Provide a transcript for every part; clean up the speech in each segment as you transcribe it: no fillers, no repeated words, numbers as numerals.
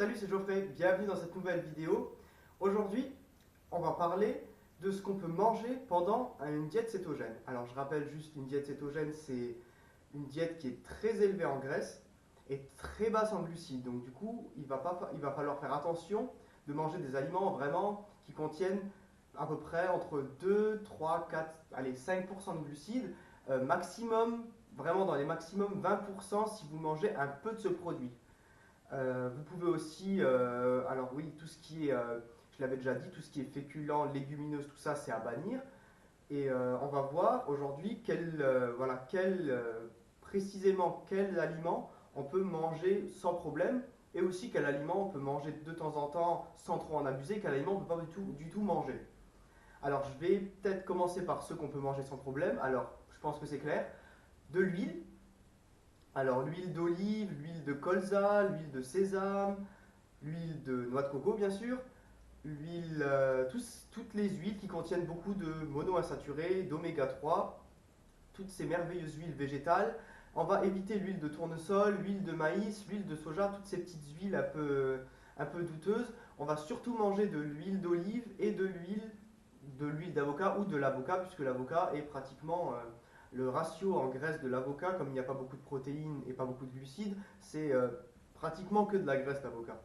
Salut, c'est Geoffrey, bienvenue dans cette nouvelle vidéo. Aujourd'hui, on va parler de ce qu'on peut manger pendant une diète cétogène. Alors je rappelle juste, une diète cétogène, c'est une diète qui est très élevée en graisse et très basse en glucides. Donc du coup, il va falloir faire attention de manger des aliments vraiment qui contiennent à peu près entre 2, 3, 4, allez, 5% de glucides, maximum, vraiment dans les maximums 20% si vous mangez un peu de ce produit. Vous pouvez aussi, alors oui, tout ce qui est, je l'avais déjà dit, tout ce qui est féculent, légumineuse, tout ça, c'est à bannir. Et on va voir aujourd'hui précisément quel aliment on peut manger sans problème, et aussi quel aliment on peut manger de temps en temps sans trop en abuser, quel aliment on ne peut pas du tout manger. Alors je vais peut-être commencer par ceux qu'on peut manger sans problème. Alors je pense que c'est clair. De l'huile, alors l'huile d'olive, l'huile de colza, l'huile de sésame, l'huile de noix de coco bien sûr, toutes les huiles qui contiennent beaucoup de monoinsaturés, d'oméga 3, toutes ces merveilleuses huiles végétales. On va éviter l'huile de tournesol, l'huile de maïs, l'huile de soja, toutes ces petites huiles un peu douteuses. On va surtout manger de l'huile d'olive et de l'huile d'avocat ou de l'avocat, puisque l'avocat est pratiquement le ratio en graisse de l'avocat, comme il n'y a pas beaucoup de protéines et pas beaucoup de glucides, c'est pratiquement que de la graisse d'avocat.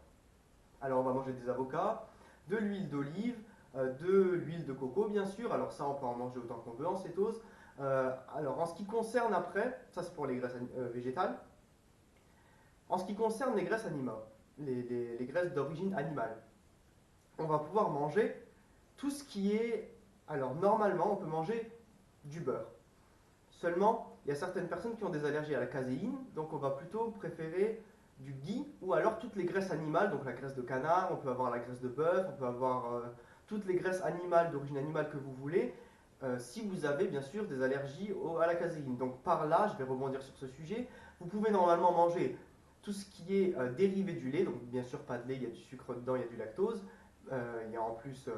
Alors on va manger des avocats, de l'huile d'olive, de l'huile de coco bien sûr, alors ça on peut en manger autant qu'on veut en cétose. Alors en ce qui concerne après, ça c'est pour les graisses végétales, en ce qui concerne les graisses animales, les graisses d'origine animale, on va pouvoir manger tout ce qui est, alors normalement on peut manger du beurre. Seulement, il y a certaines personnes qui ont des allergies à la caséine, donc on va plutôt préférer du ghee ou alors toutes les graisses animales, donc la graisse de canard, on peut avoir la graisse de bœuf, on peut avoir toutes les graisses animales d'origine animale que vous voulez, si vous avez bien sûr des allergies à la caséine. Donc par là, je vais rebondir sur ce sujet, vous pouvez normalement manger tout ce qui est dérivé du lait, donc bien sûr pas de lait, il y a du sucre dedans, il y a du lactose, il y a en plus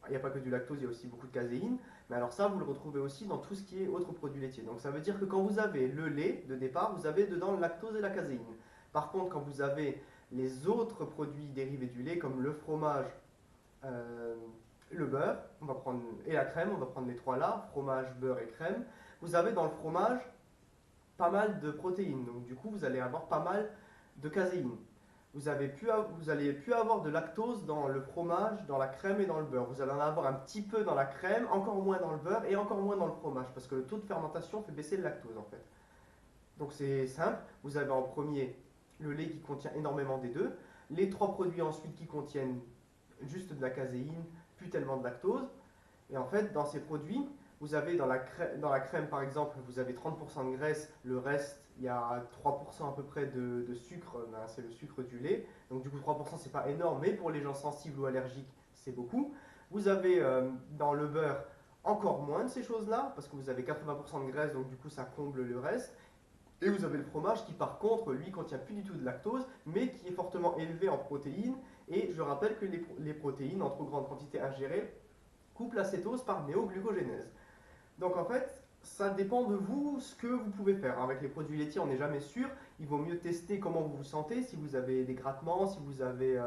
il n'y a pas que du lactose, il y a aussi beaucoup de caséine. Mais alors ça, vous le retrouvez aussi dans tout ce qui est autres produits laitiers. Donc ça veut dire que quand vous avez le lait de départ, vous avez dedans le lactose et la caséine. Par contre, quand vous avez les autres produits dérivés du lait, comme le fromage, euh, le beurre, et la crème, on va prendre les trois là, fromage, beurre et crème, vous avez dans le fromage pas mal de protéines. Donc du coup, vous allez avoir pas mal de caséine. Vous allez plus avoir de lactose dans le fromage, dans la crème et dans le beurre. Vous allez en avoir un petit peu dans la crème, encore moins dans le beurre et encore moins dans le fromage, parce que le taux de fermentation fait baisser le lactose en fait. Donc c'est simple, vous avez en premier le lait qui contient énormément des deux, les trois produits ensuite qui contiennent juste de la caséine, plus tellement de lactose. Et en fait, dans ces produits, vous avez dans la crème par exemple, vous avez 30% de graisse, le reste, il y a 3% à peu près de sucre, ben, c'est le sucre du lait. Donc du coup 3% c'est pas énorme, mais pour les gens sensibles ou allergiques, c'est beaucoup. Vous avez dans le beurre encore moins de ces choses-là, parce que vous avez 80% de graisse, donc du coup ça comble le reste. Et vous avez le fromage qui par contre, lui, contient plus du tout de lactose, mais qui est fortement élevé en protéines. Et je rappelle que les protéines, en trop grande quantité ingérées, coupent la cétose par néoglucogénèse. Donc en fait, ça dépend de vous ce que vous pouvez faire. Avec les produits laitiers, on n'est jamais sûr. Il vaut mieux tester comment vous vous sentez, si vous avez des grattements, si vous avez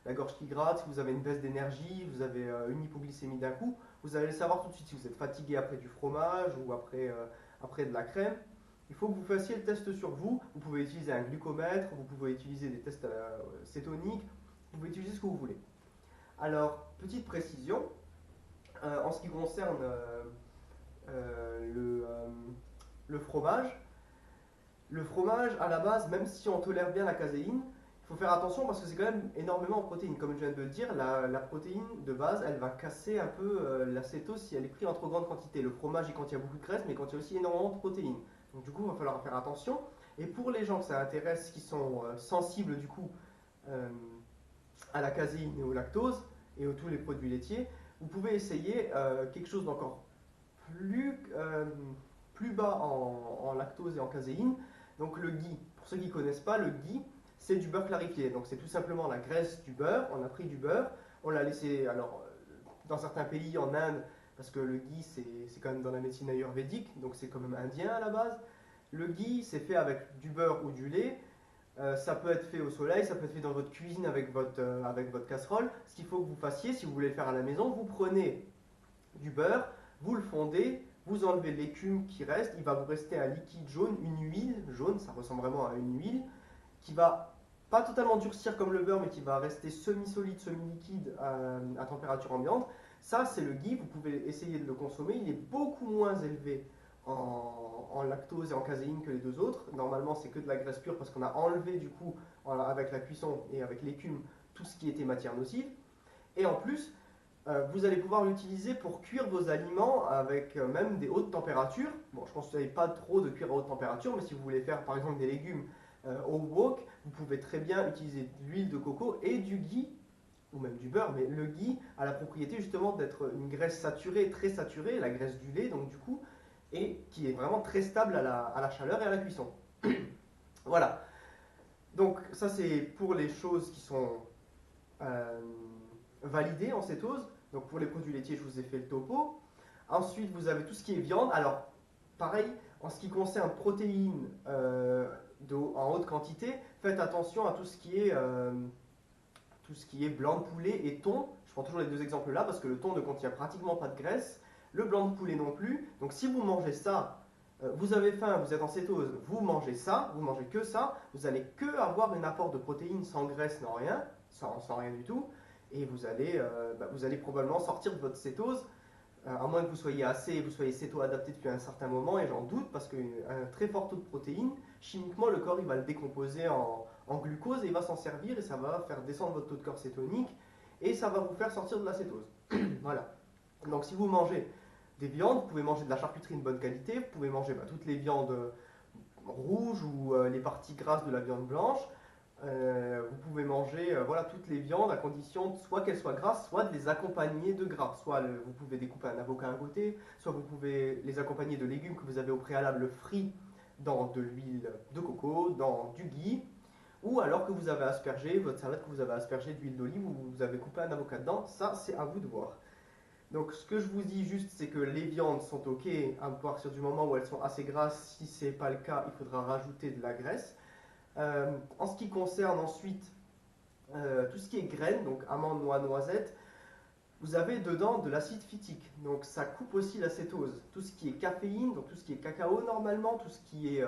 la gorge qui gratte, si vous avez une baisse d'énergie, vous avez une hypoglycémie d'un coup. Vous allez le savoir tout de suite si vous êtes fatigué après du fromage ou après de la crème. Il faut que vous fassiez le test sur vous. Vous pouvez utiliser un glucomètre, vous pouvez utiliser des tests cétoniques, vous pouvez utiliser ce que vous voulez. Alors, petite précision, en ce qui concerne euh, le, euh, le fromage, le fromage à la base, même si on tolère bien la caséine, il faut faire attention parce que c'est quand même énormément en protéines. Comme je viens de le dire, la protéine de base, elle va casser un peu la cétose si elle est prise en trop grande quantité. Le fromage, il contient beaucoup de graisse, mais il contient aussi énormément de protéines. Donc du coup, il va falloir faire attention. Et pour les gens que ça intéresse, qui sont sensibles du coup euh, à la caséine et au lactose et à tous les produits laitiers, vous pouvez essayer quelque chose d'encore plus, plus bas en lactose et en caséine. Donc le ghee, pour ceux qui ne connaissent pas, le ghee, c'est du beurre clarifié. Donc c'est tout simplement la graisse du beurre. On a pris du beurre, on l'a laissé, alors dans certains pays, en Inde, parce que le ghee c'est quand même dans la médecine ayurvédique, donc c'est quand même indien à la base. Le ghee c'est fait avec du beurre ou du lait, Ça peut être fait au soleil, ça peut être fait dans votre cuisine avec votre casserole. Ce qu'il faut que vous fassiez, si vous voulez le faire à la maison, vous prenez du beurre, vous le fondez, vous enlevez l'écume qui reste, il va vous rester un liquide jaune, une huile jaune, ça ressemble vraiment à une huile, qui va pas totalement durcir comme le beurre, mais qui va rester semi-solide, semi-liquide à température ambiante. Ça, c'est le ghee, vous pouvez essayer de le consommer, il est beaucoup moins élevé en lactose et en caséine que les deux autres. Normalement, c'est que de la graisse pure parce qu'on a enlevé du coup, avec la cuisson et avec l'écume, tout ce qui était matière nocive. Et en plus, vous allez pouvoir l'utiliser pour cuire vos aliments avec même des hautes températures. Bon, je ne conseille pas trop de cuire à haute température, mais si vous voulez faire par exemple des légumes au wok, vous pouvez très bien utiliser de l'huile de coco et du ghee, ou même du beurre, mais le ghee a la propriété justement d'être une graisse saturée, très saturée, la graisse du lait, donc du coup, et qui est vraiment très stable à la chaleur et à la cuisson. Voilà. Donc ça c'est pour les choses qui sont euh, validées en cétose. Donc pour les produits laitiers, je vous ai fait le topo. Ensuite, vous avez tout ce qui est viande. Alors, pareil, en ce qui concerne protéines en haute quantité, faites attention à tout ce qui est blanc de poulet et thon. Je prends toujours les deux exemples là parce que le thon ne contient pratiquement pas de graisse. Le blanc de poulet non plus. Donc si vous mangez ça, vous avez faim, vous êtes en cétose, vous mangez ça, vous mangez que ça, vous allez que avoir un apport de protéines sans graisse, sans rien, sans rien du tout. Et vous allez probablement sortir de votre cétose à moins que vous soyez céto-adapté depuis un certain moment, et j'en doute, parce qu'un très fort taux de protéines, chimiquement, le corps il va le décomposer en glucose et il va s'en servir et ça va faire descendre votre taux de corps cétonique et ça va vous faire sortir de la cétose. Voilà. Donc si vous mangez des viandes, vous pouvez manger de la charcuterie de bonne qualité, vous pouvez manger toutes les viandes rouges ou les parties grasses de la viande blanche. Vous pouvez manger voilà, toutes les viandes à condition soit qu'elles soient grasses, soit de les accompagner de gras. Soit vous pouvez découper un avocat à côté, soit vous pouvez les accompagner de légumes que vous avez au préalable frits dans de l'huile de coco, dans du ghee, ou alors que vous avez aspergé, votre salade que vous avez aspergée d'huile d'olive ou vous avez coupé un avocat dedans, ça c'est à vous de voir. Donc ce que je vous dis juste, c'est que les viandes sont ok à partir du moment où elles sont assez grasses. Si ce n'est pas le cas, il faudra rajouter de la graisse. En ce qui concerne ensuite tout ce qui est graines, donc amandes, noix, noisettes, vous avez dedans de l'acide phytique. Donc ça coupe aussi la cétose. Tout ce qui est caféine, donc tout ce qui est cacao normalement, tout ce qui est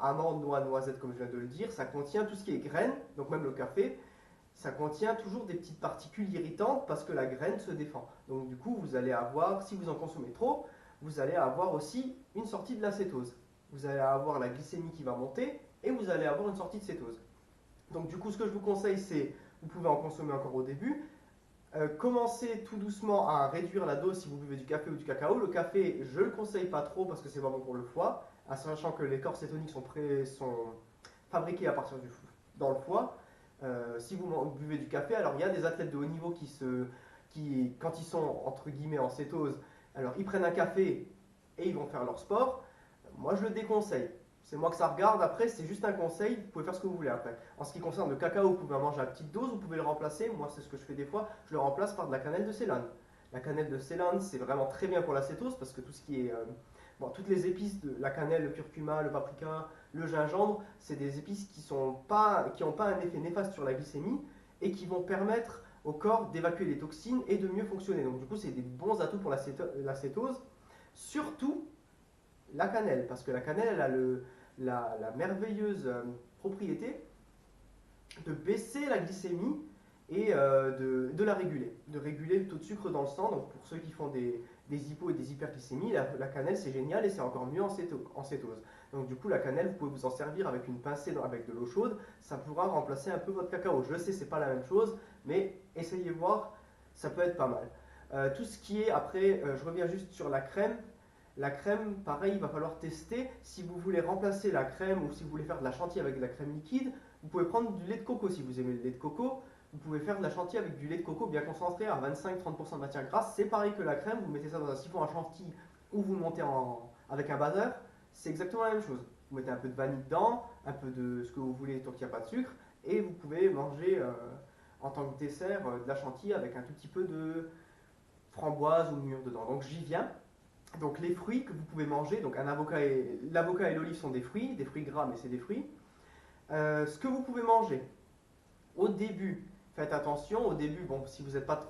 amandes, noix, noisettes comme je viens de le dire, ça contient tout ce qui est graines, donc même le café, ça contient toujours des petites particules irritantes parce que la graine se défend. Donc du coup, vous allez avoir, si vous en consommez trop, vous allez avoir aussi une sortie de la cétose. Vous allez avoir la glycémie qui va monter et vous allez avoir une sortie de cétose. Donc du coup, ce que je vous conseille, c'est, vous pouvez en consommer encore au début, commencez tout doucement à réduire la dose si vous buvez du café ou du cacao. Le café, je ne le conseille pas trop parce que c'est pas bon pour le foie, en sachant que les corps cétoniques sont fabriqués à partir dans le foie. Si vous buvez du café, alors il y a des athlètes de haut niveau quand ils sont entre guillemets en cétose, alors ils prennent un café et ils vont faire leur sport. Moi, je le déconseille. C'est moi que ça regarde. Après, c'est juste un conseil. Vous pouvez faire ce que vous voulez après. En ce qui concerne le cacao, vous pouvez en manger à petite dose. Vous pouvez le remplacer. Moi, c'est ce que je fais des fois. Je le remplace par de la cannelle de Ceylan. La cannelle de Ceylan, c'est vraiment très bien pour la cétose parce que tout ce qui est toutes les épices de la cannelle, le curcuma, le paprika, le gingembre, c'est des épices qui n'ont pas un effet néfaste sur la glycémie et qui vont permettre au corps d'évacuer les toxines et de mieux fonctionner. Donc du coup, c'est des bons atouts pour la cétose. Surtout la cannelle, parce que la cannelle, elle a la merveilleuse propriété de baisser la glycémie et de la réguler, de réguler le taux de sucre dans le sang. Donc pour ceux qui font des hypos et des hyperglycémies, la cannelle c'est génial et c'est encore mieux en cétose. Donc du coup la cannelle, vous pouvez vous en servir avec une pincée avec de l'eau chaude, ça pourra remplacer un peu votre cacao. Je sais c'est pas la même chose, mais essayez voir, ça peut être pas mal. Tout ce qui est après, je reviens juste sur la crème. La crème, pareil, il va falloir tester. Si vous voulez remplacer la crème ou si vous voulez faire de la chantilly avec de la crème liquide, vous pouvez prendre du lait de coco si vous aimez le lait de coco. Vous pouvez faire de la chantilly avec du lait de coco bien concentré à 25-30% de matière grasse. C'est pareil que la crème, vous mettez ça dans un siphon à chantilly ou vous le montez avec un buzzer. C'est exactement la même chose. Vous mettez un peu de vanille dedans, un peu de ce que vous voulez tant qu'il n'y a pas de sucre. Et vous pouvez manger en tant que dessert de la chantilly avec un tout petit peu de framboise ou mûre dedans. Donc j'y viens. Donc les fruits que vous pouvez manger, donc l'avocat et l'olive sont des fruits gras mais c'est des fruits. Ce que vous pouvez manger au début, faites attention. Au début, bon, si vous n'êtes pas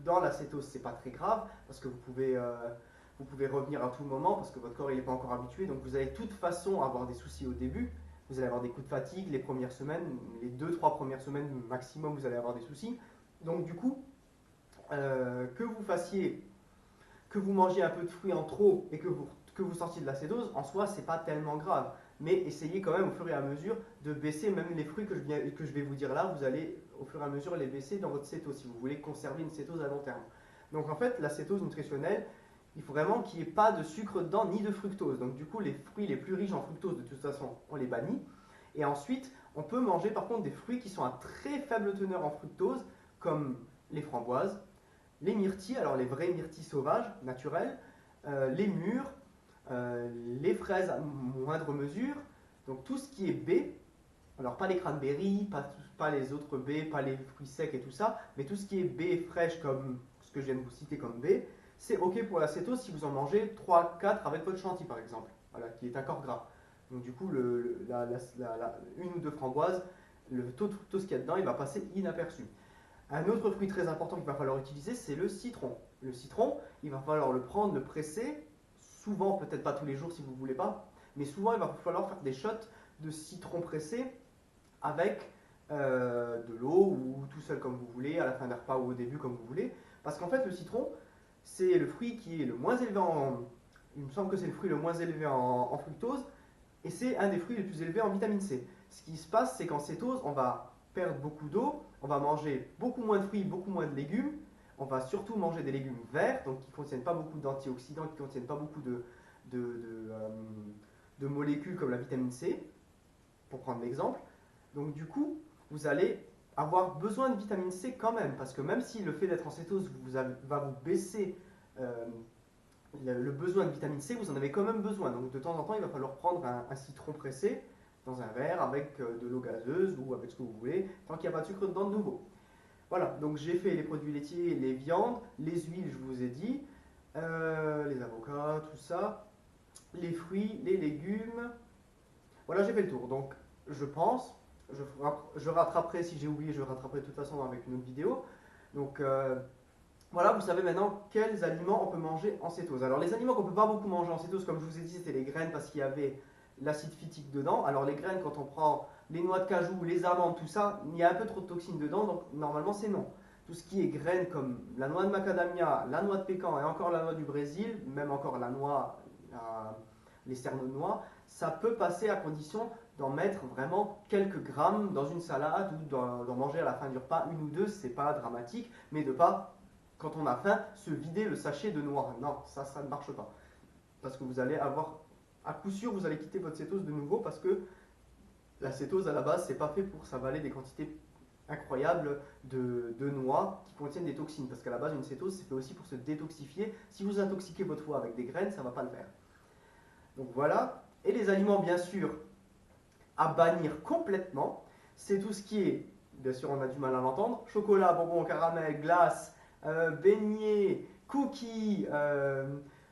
dans la cétose, c'est pas très grave parce que vous pouvez revenir à tout moment parce que votre corps il n'est pas encore habitué. Donc vous allez de toute façon avoir des soucis au début. Vous allez avoir des coups de fatigue les premières semaines, les 2-3 premières semaines maximum, vous allez avoir des soucis. Donc du coup, que vous fassiez, que vous mangiez un peu de fruits en trop et que vous sortiez de la cétose, en soi, c'est pas tellement grave. Mais essayez quand même au fur et à mesure de baisser même les fruits que je vais vous dire là, vous allez au fur et à mesure les baisser dans votre cétose si vous voulez conserver une cétose à long terme. Donc en fait, la cétose nutritionnelle, il faut vraiment qu'il n'y ait pas de sucre dedans ni de fructose. Donc du coup, les fruits les plus riches en fructose, de toute façon, on les bannit. Et ensuite, on peut manger par contre des fruits qui sont à très faible teneur en fructose, comme les framboises, les myrtilles, alors les vraies myrtilles sauvages, naturelles, les mûres, les fraises à moindre mesure, donc tout ce qui est baies, alors pas les cranberries, pas les autres baies, pas les fruits secs et tout ça, mais tout ce qui est baies fraîches comme ce que je viens de vous citer comme baies, c'est ok pour la cétose si vous en mangez 3-4 avec votre chantilly par exemple, voilà, qui est un corps gras. Donc du coup, une ou deux framboises, le taux de fructose qu'il y a dedans, il va passer inaperçu. Un autre fruit très important qu'il va falloir utiliser, c'est le citron. Le citron, il va falloir le prendre, le presser, souvent, peut-être pas tous les jours si vous ne voulez pas, mais souvent il va falloir faire des shots de citron pressé avec de l'eau ou tout seul comme vous voulez, à la fin d'un repas ou au début comme vous voulez. Parce qu'en fait, le citron, c'est le fruit qui est le moins élevé en... Il me semble que c'est le fruit le moins élevé en fructose et c'est un des fruits les plus élevés en vitamine C. Ce qui se passe, c'est qu'en cétose, on va perdre beaucoup d'eau, on va manger beaucoup moins de fruits, beaucoup moins de légumes, on va surtout manger des légumes verts, donc qui ne contiennent pas beaucoup d'antioxydants, qui ne contiennent pas beaucoup de, de, euh, de molécules comme la vitamine C, pour prendre l'exemple. Donc du coup, vous allez avoir besoin de vitamine C quand même, parce que même si le fait d'être en cétose va vous baisser le besoin de vitamine C, vous en avez quand même besoin. Donc de temps en temps, il va falloir prendre un citron pressé dans un verre avec de l'eau gazeuse ou avec ce que vous voulez, tant qu'il n'y a pas de sucre dedans de nouveau. Voilà, donc j'ai fait les produits laitiers, les viandes, les huiles, je vous ai dit, les avocats, tout ça, les fruits, les légumes. Voilà, j'ai fait le tour. Donc je pense, je rattraperai si j'ai oublié, je rattraperai de toute façon avec une autre vidéo. Donc voilà, vous savez maintenant quels aliments on peut manger en cétose. Alors les aliments qu'on ne peut pas beaucoup manger en cétose, comme je vous ai dit, c'était les graines parce qu'il y avait l'acide phytique dedans. Alors les graines, quand on prend les noix de cajou, les amandes, tout ça, il y a un peu trop de toxines dedans, donc normalement c'est non. Tout ce qui est graines comme la noix de macadamia, la noix de pécan et encore la noix du Brésil, même encore la noix, les cerneaux de noix, ça peut passer à condition d'en mettre vraiment quelques grammes dans une salade ou d'en manger à la fin du repas, une ou deux, c'est pas dramatique, mais de pas, quand on a faim, se vider le sachet de noix. Non, ça ne marche pas. Parce que vous allez avoir, à coup sûr, vous allez quitter votre cétose de nouveau parce que la cétose à la base, c'est pas fait pour s'avaler des quantités incroyables de noix qui contiennent des toxines. Parce qu'à la base, une cétose, c'est fait aussi pour se détoxifier. Si vous intoxiquez votre foie avec des graines, ça ne va pas le faire. Donc voilà. Et les aliments, bien sûr, à bannir complètement, c'est tout ce qui est, bien sûr, on a du mal à l'entendre, chocolat, bonbons, caramel, glace, beignets, cookies,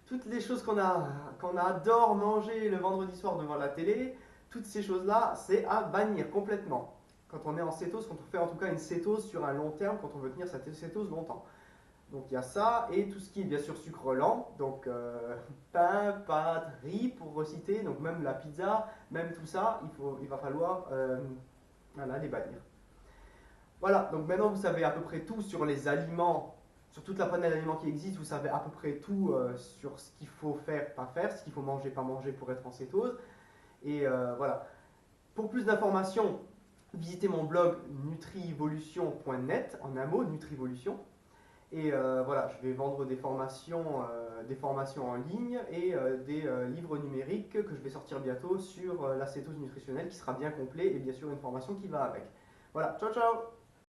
toutes les choses qu'on adore manger le vendredi soir devant la télé, toutes ces choses-là, c'est à bannir complètement. Quand on est en cétose, quand on fait en tout cas une cétose sur un long terme, quand on veut tenir cette cétose longtemps. Donc il y a ça et tout ce qui est bien sûr sucre lent, donc pain, pâtes, riz pour reciter, donc même la pizza, même tout ça, il va falloir voilà, les bannir. Voilà, donc maintenant vous savez à peu près tout sur les aliments, sur toute la panel d'aliments qui existe, vous savez à peu près tout sur ce qu'il faut faire, pas faire, ce qu'il faut manger, pas manger pour être en cétose. Et voilà. Pour plus d'informations, visitez mon blog nutrivolution.net, en un mot, Nutrivolution. Et voilà, je vais vendre des formations en ligne et des livres numériques que je vais sortir bientôt sur la cétose nutritionnelle qui sera bien complet et bien sûr une formation qui va avec. Voilà, ciao ciao!